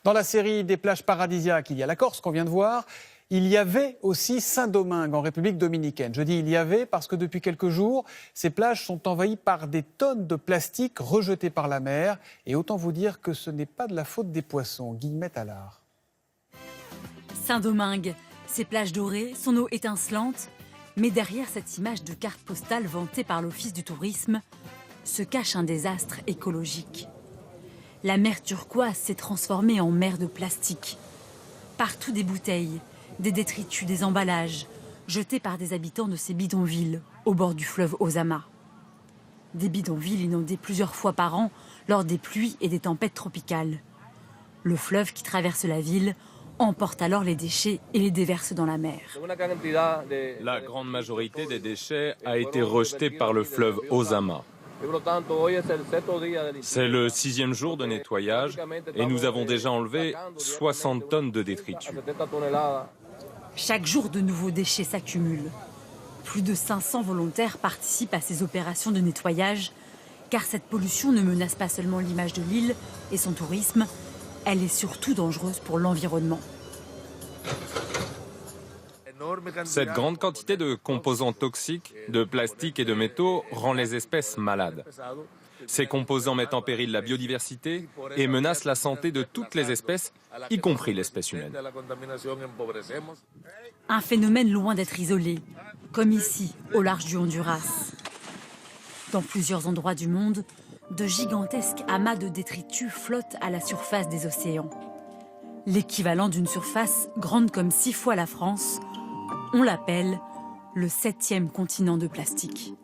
Dans la série des plages paradisiaques, il y a la Corse qu'on vient de voir. Il y avait aussi Saint-Domingue en République dominicaine. Je dis il y avait parce que depuis quelques jours, ces plages sont envahies par des tonnes de plastique rejetés par la mer. Et autant vous dire que ce n'est pas de la faute des poissons. Guillemette Allard. Saint-Domingue, ses plages dorées, son eau étincelante. Mais derrière cette image de carte postale vantée par l'Office du tourisme, se cache un désastre écologique. La mer turquoise s'est transformée en mer de plastique. Partout des bouteilles, des détritus, des emballages, jetés par des habitants de ces bidonvilles au bord du fleuve Ozama. Des bidonvilles inondés plusieurs fois par an lors des pluies et des tempêtes tropicales. Le fleuve qui traverse la ville emporte alors les déchets et les déverse dans la mer. La grande majorité des déchets a été rejetée par le fleuve Ozama. C'est le 6e jour de nettoyage et nous avons déjà enlevé 60 tonnes de détritus. Chaque jour, de nouveaux déchets s'accumulent. Plus de 500 volontaires participent à ces opérations de nettoyage, car cette pollution ne menace pas seulement l'image de l'île et son tourisme, elle est surtout dangereuse pour l'environnement. Cette grande quantité de composants toxiques, de plastique et de métaux rend les espèces malades. Ces composants mettent en péril la biodiversité et menacent la santé de toutes les espèces, y compris l'espèce humaine. Un phénomène loin d'être isolé, comme ici, au large du Honduras. Dans plusieurs endroits du monde, de gigantesques amas de détritus flottent à la surface des océans. L'équivalent d'une surface grande comme 6 fois la France, on l'appelle le 7e continent de plastique.